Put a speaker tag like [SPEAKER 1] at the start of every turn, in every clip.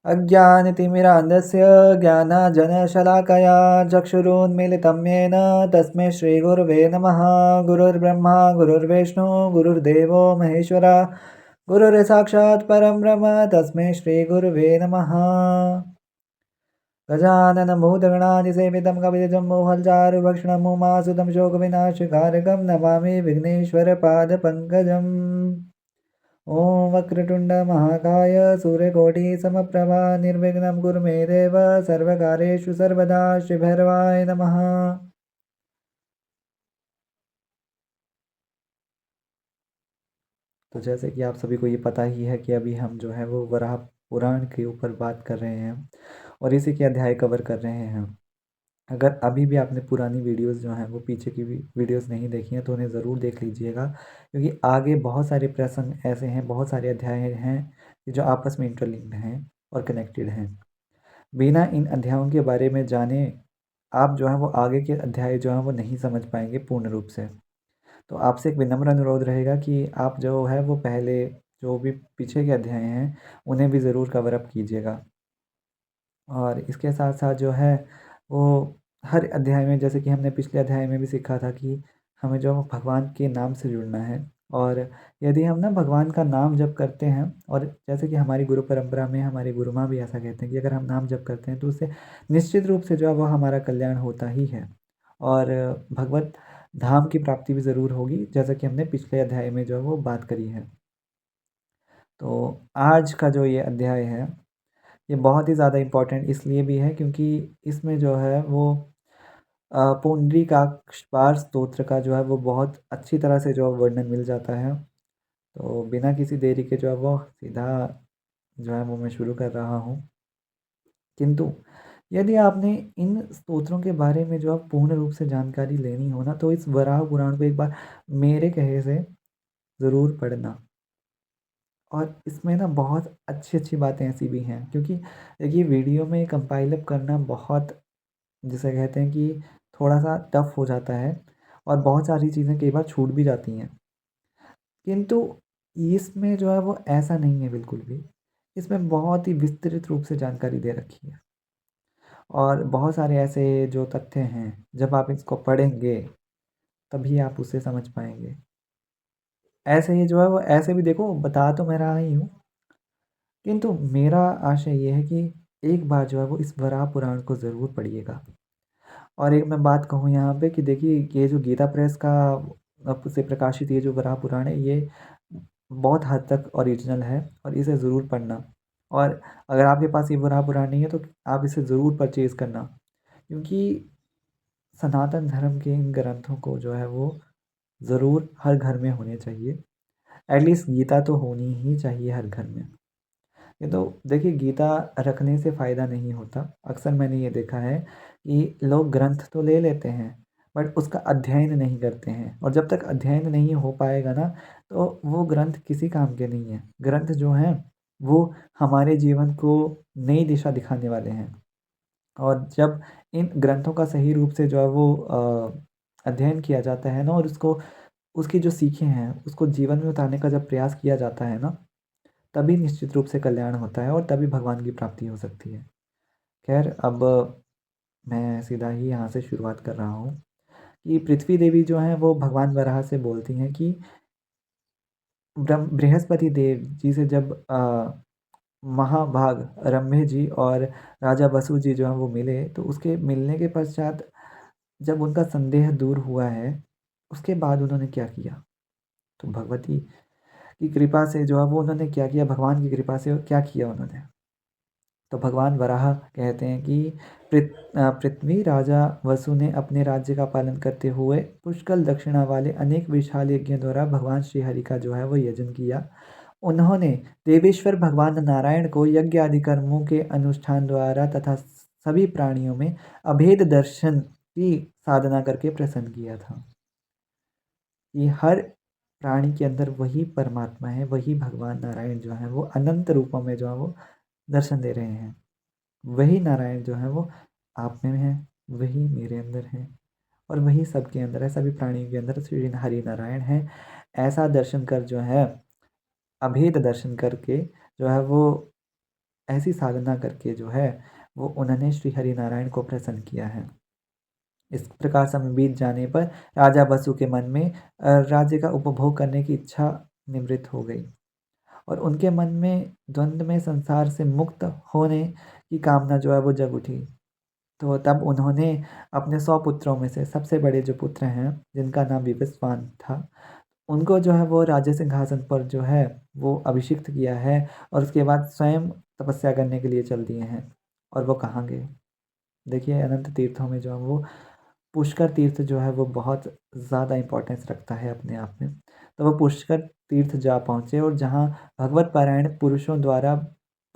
[SPEAKER 1] अज्ञानतिमिरान्धस्य ज्ञानाञ्जनशलाकया चक्षुरुन्मीलितं येन तस्मै श्रीगुरुवे नमः। गुरुर्ब्रह्मा गुरुर्विष्णु गुरुर्देवो महेश्वरा गुरुर्साक्षात् परं ब्रह्म तस्मै श्रीगुरुवे नमः। गजाननभूतगणाधिसेवितं कपितजम्बोफलचारुभक्षणं उमासुतं शोकविनाशकारकं नमामि विघ्नेश्वरपादपङ्कजम्। ॐ वक्रतुण्डमहाकाय सूर्यकोटिसमप्रभा निर्विघ्नं कुरु मे देव सर्वकार्येषु सर्वदा श्रीभैरवाय नमः। तो जैसे कि आप सभी को ये पता ही है कि अभी हम जो है वो वराह पुराण के ऊपर बात कर रहे हैं और इसी के अध्याय कवर कर रहे हैं। अगर अभी भी आपने पुरानी वीडियोस जो हैं वो पीछे की भी वीडियोस नहीं देखी हैं तो उन्हें ज़रूर देख लीजिएगा, क्योंकि आगे बहुत सारे प्रसंग ऐसे हैं, बहुत सारे अध्याय हैं कि जो आपस में इंटरलिंक्ड हैं और कनेक्टेड हैं। बिना इन अध्यायों के बारे में जाने आप जो है वो आगे के अध्याय जो हैं वो नहीं समझ पाएंगे पूर्ण रूप से। तो आपसे एक विनम्र अनुरोध रहेगा कि आप जो है वो पहले जो भी पीछे के अध्याय हैं उन्हें भी ज़रूर कवर अप कीजिएगा। और इसके साथ साथ जो है वो हर अध्याय में, जैसे कि हमने पिछले अध्याय में भी सीखा था कि हमें जो भगवान के नाम से जुड़ना है। और यदि हम ना भगवान का नाम जप करते हैं, और जैसे कि हमारी गुरु परंपरा में हमारे गुरु माँ भी ऐसा कहते हैं कि अगर हम नाम जप करते हैं तो उससे निश्चित रूप से जो है वह हमारा कल्याण होता ही है और भगवत धाम की प्राप्ति भी ज़रूर होगी, जैसा कि हमने पिछले अध्याय में जो है वो बात करी है। तो आज का जो ये अध्याय है ये बहुत ही ज़्यादा इम्पोर्टेंट इसलिए भी है क्योंकि इसमें जो है वो पुंडरीकाक्षपार स्तोत्र का जो है वो बहुत अच्छी तरह से जो है वर्णन मिल जाता है। तो बिना किसी देरी के जो है वो सीधा जो है वो मैं शुरू कर रहा हूँ। किंतु यदि आपने इन स्तोत्रों के बारे में जो है पूर्ण रूप से जानकारी लेनी हो ना, तो इस वराह पुराण को एक बार मेरे कहे से ज़रूर पढ़ना। और इसमें ना बहुत अच्छी-अच्छी बातें ऐसी भी हैं, क्योंकि देखिए वीडियो में कंपाइल अप करना बहुत, जिसे कहते हैं कि थोड़ा-सा टफ हो जाता है और बहुत सारी चीज़ें कई बार छूट भी जाती हैं। किंतु इसमें जो है वो ऐसा नहीं है बिल्कुल भी। इसमें बहुत ही विस्तृत रूप से जानकारी दे रखी है और बहुत सारे ऐसे जो तथ्य हैं, जब आप इसको पढ़ेंगे तभी आप उसे समझ पाएँगे। ऐसे ही जो है वो ऐसे भी देखो बता तो मैं रहा ही हूँ, किंतु मेरा आशय ये है कि एक बार जो है वो इस वराह पुराण को ज़रूर पढ़िएगा। और एक मैं बात कहूँ यहाँ पे कि देखिए ये जो गीता प्रेस का से प्रकाशित ये जो वराह पुराण है, ये बहुत हद तक ओरिजिनल है और इसे ज़रूर पढ़ना। और अगर आपके पास ये वराह पुराण नहीं है तो आप इसे ज़रूर परचेज़ करना, क्योंकि सनातन धर्म के इन ग्रंथों को जो है वो ज़रूर हर घर में होने चाहिए। एटलीस्ट गीता तो होनी ही चाहिए हर घर में। ये तो देखिए गीता रखने से फ़ायदा नहीं होता। अक्सर मैंने ये देखा है कि लोग ग्रंथ तो ले लेते हैं बट उसका अध्ययन नहीं करते हैं, और जब तक अध्ययन नहीं हो पाएगा ना तो वो ग्रंथ किसी काम के नहीं हैं। ग्रंथ जो हैं वो हमारे जीवन को नई दिशा दिखाने वाले हैं, और जब इन ग्रंथों का सही रूप से जो है वो अध्ययन किया जाता है ना, और उसको उसकी जो सीखें हैं उसको जीवन में उतारने का जब प्रयास किया जाता है ना, तभी निश्चित रूप से कल्याण होता है और तभी भगवान की प्राप्ति हो सकती है। खैर अब मैं सीधा ही यहाँ से शुरुआत कर रहा हूँ कि पृथ्वी देवी जो हैं वो भगवान वराह से बोलती हैं कि बृहस्पति देव जी से जब महाभाग रम्भे जी और राजा वसु जी जो हैं वो मिले, तो उसके मिलने के पश्चात जब उनका संदेह दूर हुआ है, उसके बाद उन्होंने क्या किया? तो भगवती की कृपा से जो है वो उन्होंने क्या किया, भगवान की कृपा से क्या किया उन्होंने? तो भगवान वराह कहते हैं कि पृथ्वी राजा वसु ने अपने राज्य का पालन करते हुए पुष्कल दक्षिणा वाले अनेक विशाल यज्ञों द्वारा भगवान श्री हरि का जो है वो यजन किया। उन्होंने देवेश्वर भगवान नारायण को यज्ञ आदि कर्मों के अनुष्ठान द्वारा तथा सभी प्राणियों में अभेद दर्शन की साधना करके प्रसन्न किया था। कि हर प्राणी के अंदर वही परमात्मा है, वही भगवान नारायण जो है वो अनंत रूपों में जो है वो दर्शन दे रहे हैं। वही नारायण जो है वो आप में है, वही मेरे अंदर है और वही सबके अंदर है, सभी प्राणियों के अंदर श्री हरि नारायण है। ऐसा दर्शन कर जो है, अभेद दर्शन करके जो है वो ऐसी साधना करके जो है वो उन्होंने श्री हरि नारायण को प्रसन्न किया है। इस प्रकार समय बीत जाने पर राजा बसु के मन में राज्य का उपभोग करने की इच्छा निवृत्त हो गई और उनके मन में द्वंद्व में संसार से मुक्त होने की कामना जो है वो जग उठी। तो तब उन्होंने अपने 100 पुत्रों में से सबसे बड़े जो पुत्र हैं, जिनका नाम विवस्वान था, उनको जो है वो राज्य सिंहासन पर जो है वो अभिषिक्त किया है और उसके बाद स्वयं तपस्या करने के लिए चल दिए हैं। और वो कहाँ गए? देखिए, अनंत तीर्थों में जो है वो पुष्कर तीर्थ जो है वो बहुत ज़्यादा इम्पोर्टेंस रखता है अपने आप में। तो वो पुष्कर तीर्थ जा पहुँचे और जहाँ भगवत पारायण पुरुषों द्वारा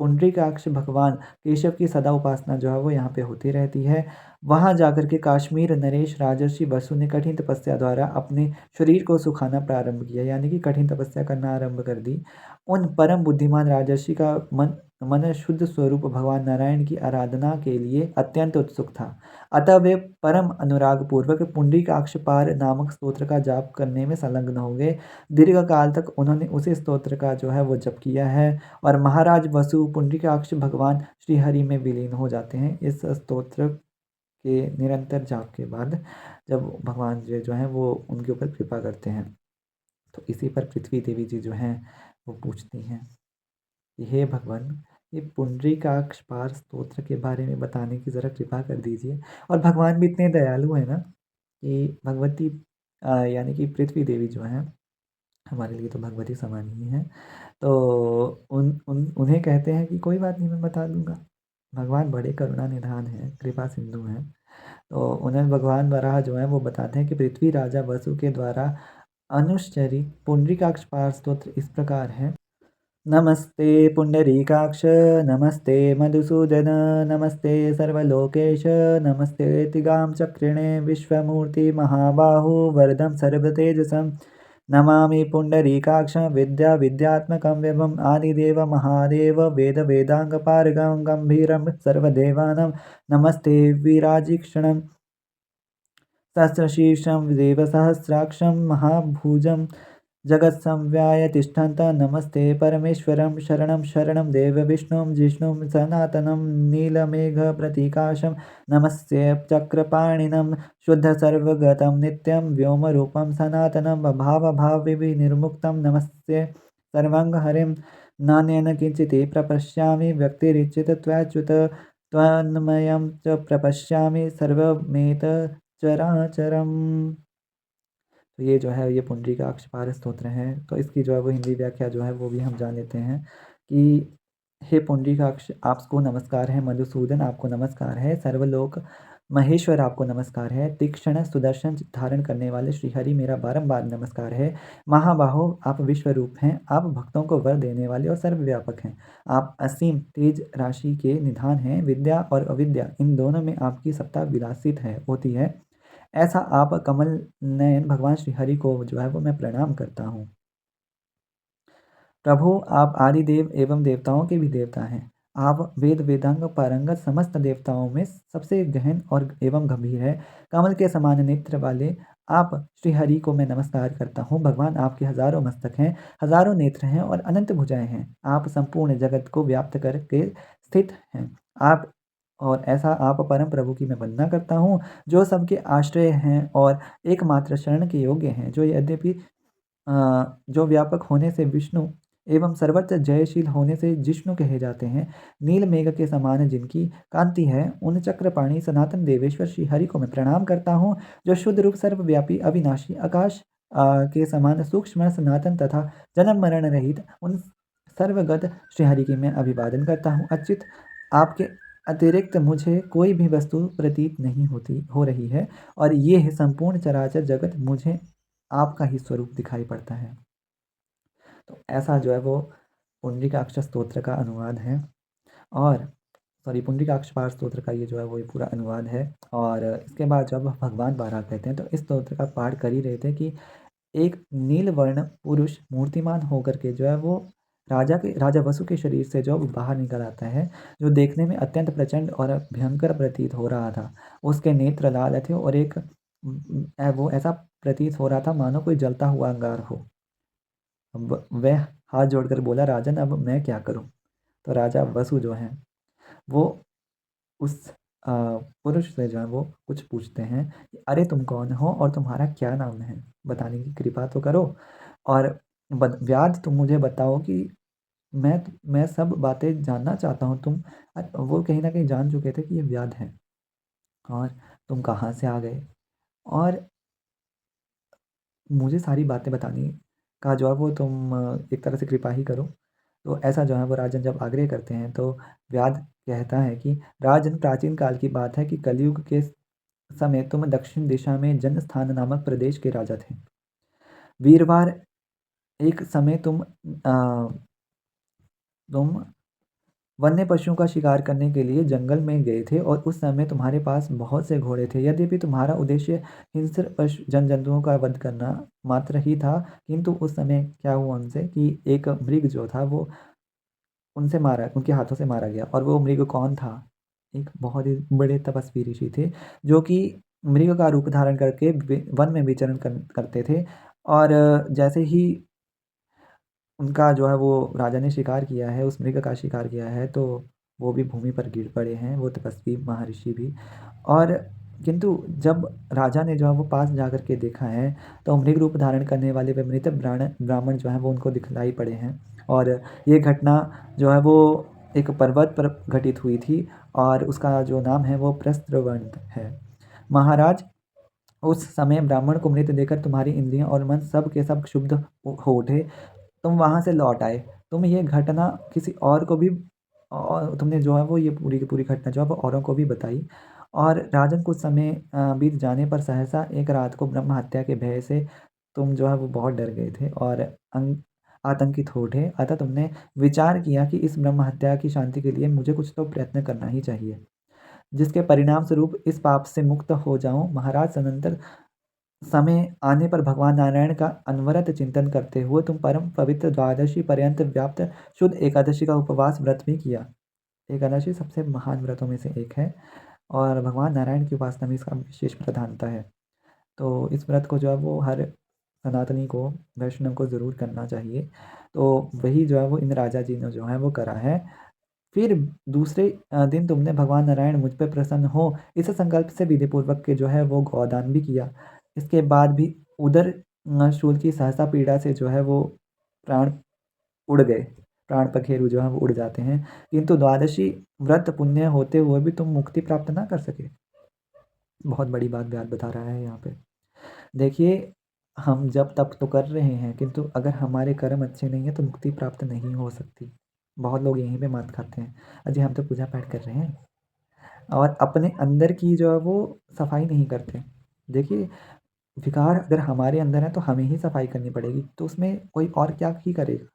[SPEAKER 1] पुंडरीकाक्ष भगवान केशव की सदा उपासना जो है वो यहाँ पे होती रहती है। वहाँ जाकर के काश्मीर नरेश राजर्षि बसु ने कठिन तपस्या द्वारा अपने शरीर को सुखाना प्रारंभ किया, यानी कि कठिन तपस्या करना आरंभ कर दी। उन परम बुद्धिमान राजर्षि का मन शुद्ध स्वरूप भगवान नारायण की आराधना के लिए अत्यंत उत्सुक था। अतः वे परम अनुराग पूर्वक पुंडरीकाक्ष पार नामक स्तोत्र का जाप करने में संलग्न हो गए। दीर्घ काल तक उन्होंने उसी स्तोत्र का जो है वो जप किया है और महाराज वसु पुंडरीकाक्ष भगवान श्री हरि में विलीन हो जाते हैं इस स्तोत्र के निरंतर जाप के बाद, जब भगवान जी जो हैं वो उनके ऊपर कृपा करते हैं। तो इसी पर पृथ्वी देवी जी जो हैं वो पूछती हैं कि हे भगवान, ये पुंडरीकाक्ष पार स्तोत्र के बारे में बताने की ज़रा कृपा कर दीजिए। और भगवान भी इतने दयालु हैं ना कि भगवती यानी कि पृथ्वी देवी जो हैं, हमारे लिए तो भगवती समान ही हैं। तो उन्हें कहते हैं कि कोई बात नहीं, मैं बता दूंगा। भगवान बड़े करुणा निधान हैं, कृपा सिंधु हैं। तो उन्हें भगवान वराह जो है वो बताते हैं कि पृथ्वी राजा वसु के द्वारा अनुश्चरी पुंडरीकाक्ष पार स्तोत्र इस प्रकार है। नमस्ते पुंडरीकाक्ष, नमस्ते मधुसूदन, नमस्ते सर्वलोकेश, नमस्ते तिगां चक्रिणे विश्वमूर्ति महाबाहु वरदं सर्वतेजसं। नमामि पुंडरीकाक्षं विद्या विद्यात्मकं विभुम् आदिदेव महादेव वेद वेदांगपारगं गंभीरं सर्वदेवानं। नमस्ते विराजीक्षणं सहस्रशीर्षं देवसहस्राक्षं महाभुजं जगत्संव्याय तिष्ठन्तं। नमस्ते परमेश्वरं शरणं शरणं देवविष्णुं जिष्णुं सनातनं नीलमेघप्रतीकाशं। नमस्ते चक्रपाणिनं शुद्धसर्वगतं नित्यं व्योमरूपं सनातनं भावभावविनिर्मुक्तं। नमस्ते सर्वाङ्गहरिं नान्येन किञ्चित् प्रपश्यामि व्यक्तिरिच्युत त्वन्मयं च प्रपश्यामि सर्वमेत चराचरम। तो ये जो है ये पुंडरीकाक्ष पार स्तोत्र है। तो इसकी जो है वो हिंदी व्याख्या जो है वो भी हम जान लेते हैं कि हे पुंडरीकाक्ष, आपको नमस्कार है। मधुसूदन, आपको नमस्कार है। सर्वलोक महेश्वर, आपको नमस्कार है। तीक्ष्ण सुदर्शन धारण करने वाले श्रीहरि, मेरा बारंबार नमस्कार है। महाबाहो, आप विश्व रूप हैं। आप भक्तों को वर देने वाले और सर्वव्यापक हैं। आप असीम तेज राशि के निधान हैं। विद्या और अविद्या इन दोनों में आपकी सत्ता विलासित है होती है। ऐसा आप कमल नयन भगवान श्री हरि को जो है वो मैं प्रणाम करता हूँ। प्रभु, आप आदि देव एवं देवताओं के भी देवता हैं। आप वेद वेदांग पारंगत समस्त देवताओं में सबसे गहन और एवं गंभीर है। कमल के समान नेत्र वाले आप श्री हरि को मैं नमस्कार करता हूँ। भगवान, आपके हजारों मस्तक हैं, हजारों नेत्र हैं और अनंत भुजाएं हैं। आप संपूर्ण जगत को व्याप्त करके स्थित हैं। आप और ऐसा आप परम प्रभु की मैं वंदना करता हूँ, जो सबके आश्रय हैं और एकमात्र शरण के योग्य हैं, जो यद्यपि जो व्यापक होने से विष्णु एवं सर्वत्र जयशील होने से जिष्णु कहे जाते हैं। नील मेघ के समान जिनकी कांति है, उन चक्रपाणी सनातन देवेश्वर श्री हरि को मैं प्रणाम करता हूँ, जो शुद्ध रूप सर्वव्यापी अविनाशी आकाश के समान सूक्ष्म सनातन तथा जन्म मरण रहित उन सर्वगत श्री हरि की मैं अभिवादन करता हूँ। अच्युत, आपके अतिरिक्त मुझे कोई भी वस्तु प्रतीत नहीं होती हो रही है और ये संपूर्ण चराचर जगत मुझे आपका ही स्वरूप दिखाई पड़ता है। तो ऐसा जो है वो पुंडरीकाक्ष स्तोत्र का अनुवाद है। और सॉरी, पुंडरीकाक्ष पाठ स्तोत्र का ये जो है वो ये पूरा अनुवाद है। और इसके बाद जब भगवान बारह कहते हैं तो इस स्तोत्र का पाठ कर ही रहे थे कि एक नीलवर्ण पुरुष मूर्तिमान होकर के जो है वो राजा वसु के शरीर से जो बाहर निकल आता है, जो देखने में अत्यंत प्रचंड और भयंकर प्रतीत हो रहा था। उसके नेत्र लाल थे और एक वो ऐसा प्रतीत हो रहा था मानो कोई जलता हुआ अंगार हो। अब वह हाथ जोड़कर बोला, राजन, अब मैं क्या करूं? तो राजा वसु जो हैं वो उस पुरुष से जो है वो कुछ पूछते हैं कि अरे तुम कौन हो और तुम्हारा क्या नाम है? बताने की कृपा तो करो। और व्याध तुम मुझे बताओ कि मैं सब बातें जानना चाहता हूँ। वो कहीं न कहीं जान चुके थे कि ये व्याध हैं। और तुम कहाँ से आ गए? और मुझे सारी बातें बतानी का जो है वो तुम एक तरह से कृपा ही करो। तो ऐसा जो है वो राजन जब आग्रह करते हैं तो व्याध कहता है कि राजन, प्राचीन काल की बात है कि कलयुग के समय तुम दक्षिण दिशा में जनस्थान नामक प्रदेश के राजा थे। वीरवार एक समय तुम वन्य पशुओं का शिकार करने के लिए जंगल में गए थे और उस समय तुम्हारे पास बहुत से घोड़े थे। यद्यपि तुम्हारा उद्देश्य हिंस्र पशु जन-जंतुओं का वध करना मात्र ही था, किंतु उस समय क्या हुआ उनसे कि एक मृग जो था वो उनके हाथों से मारा गया। और वो मृग कौन था? एक बहुत ही बड़े तपस्वी ऋषि थे, जो कि मृग का रूप धारण करके वन में विचरण करते थे। और जैसे ही उनका जो है वो राजा ने शिकार किया है, उस मृग का शिकार किया है, तो वो भी भूमि पर गिर पड़े हैं, वो तपस्वी महर्षि भी। और किंतु जब राजा ने जो है वो पास जाकर के देखा है, तो मृग रूप धारण करने वाले वे मृत ब्राह्मण जो हैं वो उनको दिखलाई पड़े हैं। और ये घटना जो है वो एक पर्वत पर घटित हुई थी और उसका जो नाम है वो प्रस्त्रवंत है। महाराज, उस समय ब्राह्मण को मृत देखकर तुम्हारी इंद्रियां और मन सब के सब क्षुब्ध हो उठे। तुम वहाँ से लौट आए। तुम ये घटना किसी और को भी और तुमने जो है वो ये पूरी की पूरी घटना जो है वो औरों को भी बताई। और राजन कुछ समय बीत जाने पर सहसा एक रात को ब्रह्म हत्या के भय से तुम जो है वो बहुत डर गए थे और आतंकित हो उठे। अतः तुमने विचार किया कि इस ब्रह्म हत्या की शांति के लिए मुझे कुछ तो प्रयत्न करना ही चाहिए, जिसके परिणाम स्वरूप इस पाप से मुक्त हो जाऊं। महाराज, सनंतर समय आने पर भगवान नारायण का अनवरत चिंतन करते हुए तुम परम पवित्र द्वादशी पर्यंत व्याप्त शुद्ध एकादशी का उपवास व्रत भी किया। एकादशी सबसे महान व्रतों में से एक है और भगवान नारायण की उपासना में इसका विशेष प्रधानता है। तो इस व्रत को जो है वो हर सनातनी को, वैष्णव को ज़रूर करना चाहिए। तो वही जो है वो इन राजा जी ने जो है वो करा है। फिर दूसरे दिन तुमने भगवान नारायण मुझ पे प्रसन्न हो इस संकल्प से विधिपूर्वक के जो है वो गौदान भी किया। इसके बाद भी उदर शूल की सहसा पीड़ा से जो है वो प्राण उड़ गए। प्राण पखेरु जो है वो उड़ जाते हैं, किंतु द्वादशी व्रत पुण्य होते हुए भी तुम मुक्ति प्राप्त ना कर सके। बहुत बड़ी बात व्यास बता रहा है यहाँ पे। देखिए, हम जप तप तो कर रहे हैं, किंतु अगर हमारे कर्म अच्छे नहीं है तो मुक्ति प्राप्त नहीं हो सकती। बहुत लोग यहीं पे मात खाते हैं, अजी हम तो पूजा पाठ कर रहे हैं और अपने अंदर की जो है वो सफाई नहीं करते। देखिए, विकार अगर हमारे अंदर है तो हमें ही सफाई करनी पड़ेगी, तो उसमें कोई और क्या ही करेगा।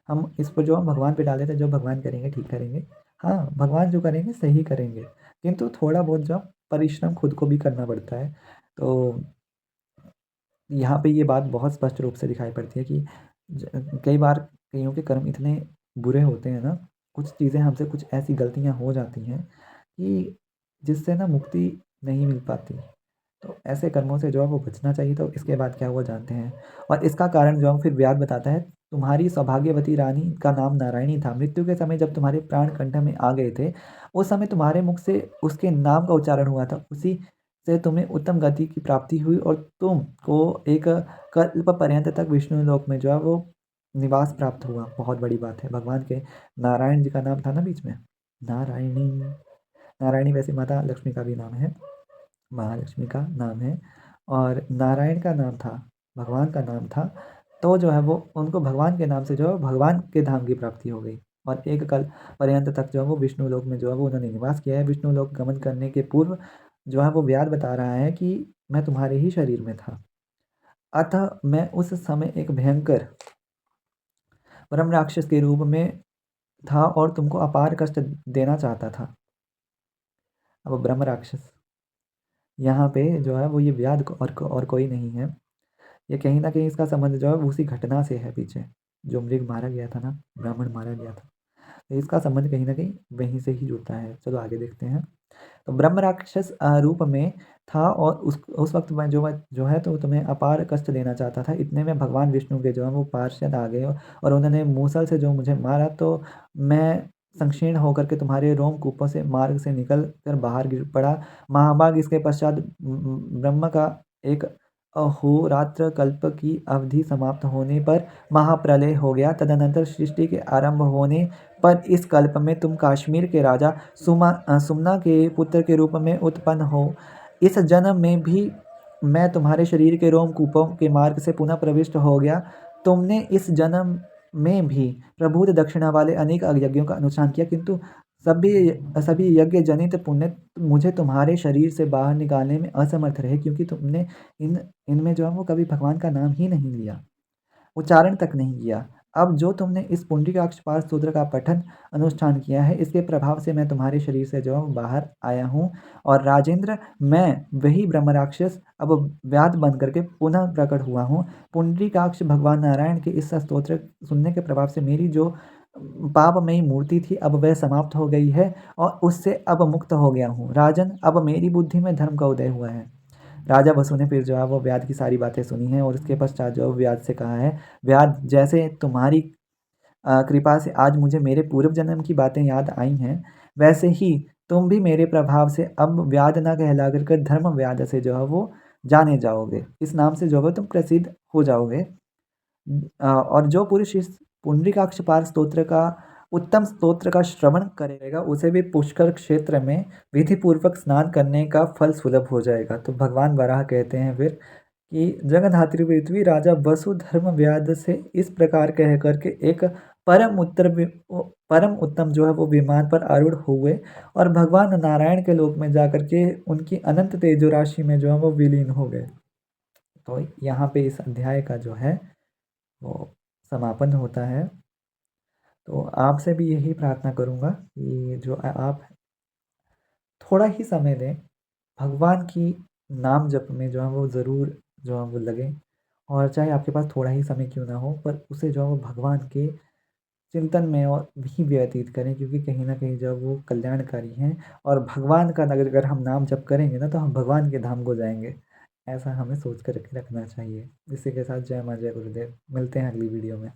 [SPEAKER 1] हम इस पर जो हम भगवान पे डाल देते हैं, जो भगवान करेंगे ठीक करेंगे। हाँ, भगवान जो करेंगे सही करेंगे, किंतु थोड़ा बहुत जो परिश्रम खुद को भी करना पड़ता है। तो यहाँ पे ये बात बहुत स्पष्ट रूप से दिखाई पड़ती है कि कई बार कईयों के कर्म इतने बुरे होते हैं ना, कुछ चीज़ें हमसे कुछ ऐसी गलतियाँ हो जाती हैं कि जिससे ना मुक्ति नहीं मिल पाती। तो ऐसे कर्मों से जो है वो बचना चाहिए। तो इसके बाद क्या हुआ जानते हैं। और इसका कारण जो है फिर व्यास बताता है, तुम्हारी सौभाग्यवती रानी का नाम नारायणी था। मृत्यु के समय जब तुम्हारे प्राण कंठ में आ गए थे, उस समय तुम्हारे मुख से उसके नाम का उच्चारण हुआ था। उसी से तुम्हें उत्तम गति की प्राप्ति हुई और तुमको एक कल्प पर्यंत तक विष्णु लोक में जो है वो निवास प्राप्त हुआ। बहुत बड़ी बात है। भगवान के नारायण जी का नाम था ना बीच में, नारायणी। नारायणी वैसे माता लक्ष्मी का भी नाम है, महालक्ष्मी का नाम है और नारायण का नाम था, भगवान का नाम था। तो जो है वो उनको भगवान के नाम से जो है भगवान के धाम की प्राप्ति हो गई और एक कल पर्यंत तक जो है वो विष्णु लोक में जो है वो उन्होंने निवास किया है। विष्णु लोक गमन करने के पूर्व जो है वो व्यास बता रहा है कि मैं तुम्हारे ही शरीर में था। अतः मैं उस समय एक भयंकर परम राक्षस के रूप में था और तुमको अपार कष्ट देना चाहता था। अब ब्रह्म राक्षस यहाँ पे जो है वो ये व्याध और कोई नहीं है। ये कहीं न कहीं इसका संबंध जो है उसी घटना से है पीछे, जो मृग मारा गया था ना, ब्राह्मण मारा गया था। तो इसका संबंध कहीं न कहीं वहीं से ही जुड़ता है। चलो आगे देखते हैं। तो ब्रह्म राक्षस रूप में था और उस वक़्त मैं जो है तो तुम्हें अपार कष्ट देना चाहता था। इतने में भगवान विष्णु के जो है वो पार्षद आ गए और उन्होंने मूसल से जो मुझे मारा। तो मैं संक्षीर्ण होकर के तुम्हारे रोमकूपों से मार्ग से निकल कर बाहर गिर पड़ा। महाभाग इसके पश्चात ब्रह्म का एक अहोरात्र कल्प की अवधि समाप्त होने पर महाप्रलय हो गया। तदनंतर सृष्टि के आरंभ होने पर इस कल्प में तुम कश्मीर के राजा सुमना के पुत्र के रूप में उत्पन्न हो। इस जन्म में भी मैं तुम्हारे शरीर के रोमकूपों के मार्ग से पुनः प्रविष्ट हो गया। तुमने इस जन्म में भी प्रभुत दक्षिणा वाले अनेक यज्ञों का अनुष्ठान किया, किंतु सभी सभी यज्ञ जनित पुण्य मुझे तुम्हारे शरीर से बाहर निकालने में असमर्थ रहे, क्योंकि तुमने इनमें जो है वो कभी भगवान का नाम ही नहीं लिया, उच्चारण तक नहीं किया। अब जो तुमने इस पुंडरीकाक्ष पाठ सूत्र का पठन अनुष्ठान किया है, इसके प्रभाव से मैं तुम्हारे शरीर से जो है बाहर आया हूँ। और राजेंद्र, मैं वही ब्रह्म राक्षस अब व्याध बन करके पुनः प्रकट हुआ हूँ। पुंडरीकाक्ष भगवान नारायण के इस स्तोत्र सुनने के प्रभाव से मेरी जो पापमयी मूर्ति थी, अब वह समाप्त हो गई है और उससे अब मुक्त हो गया हूँ। राजन, अब मेरी बुद्धि में धर्म का उदय हुआ है। राजा वसु ने फिर जो है वो व्याध की सारी बातें सुनी हैं और उसके पश्चात जो व्याध से कहा है, व्याध, जैसे तुम्हारी कृपा से आज मुझे मेरे पूर्व जन्म की बातें याद आई हैं, वैसे ही तुम भी मेरे प्रभाव से अब व्याध न कहला कर धर्म व्याध से जो है वो जाने जाओगे। इस नाम से जो है तुम प्रसिद्ध हो जाओगे। और जो पुरुष इस पुंडरीकाक्ष पार स्तोत्र का उत्तम स्तोत्र का श्रवण करेगा, उसे भी पुष्कर क्षेत्र में विधि पूर्वक स्नान करने का फल सुलभ हो जाएगा। तो भगवान वराह कहते हैं फिर कि जगन्धात्री पृथ्वी राजा वसु धर्म व्याध से इस प्रकार कह करके एक परम उत्तम जो है वो विमान पर आरूढ़ हुए और भगवान नारायण के लोक में जाकर के उनकी अनंत तेजो राशि में जो है वो विलीन हो गए। तो यहाँ पे इस अध्याय का जो है वो समापन होता है। तो आपसे भी यही प्रार्थना करूँगा कि जो आप थोड़ा ही समय दें, भगवान की नाम जप में जो है वो ज़रूर जो है वो लगें। और चाहे आपके पास थोड़ा ही समय क्यों ना हो, पर उसे जो है वो भगवान के चिंतन में और भी व्यतीत करें, क्योंकि कहीं न कहीं जो है वो कल्याणकारी हैं। और भगवान का अगर हम नाम जप करेंगे ना, तो हम भगवान के धाम को जाएँगे। ऐसा हमें सोच कर के रखना चाहिए। इसी के साथ जय माँ, जय गुरुदेव। मिलते हैं अगली वीडियो में।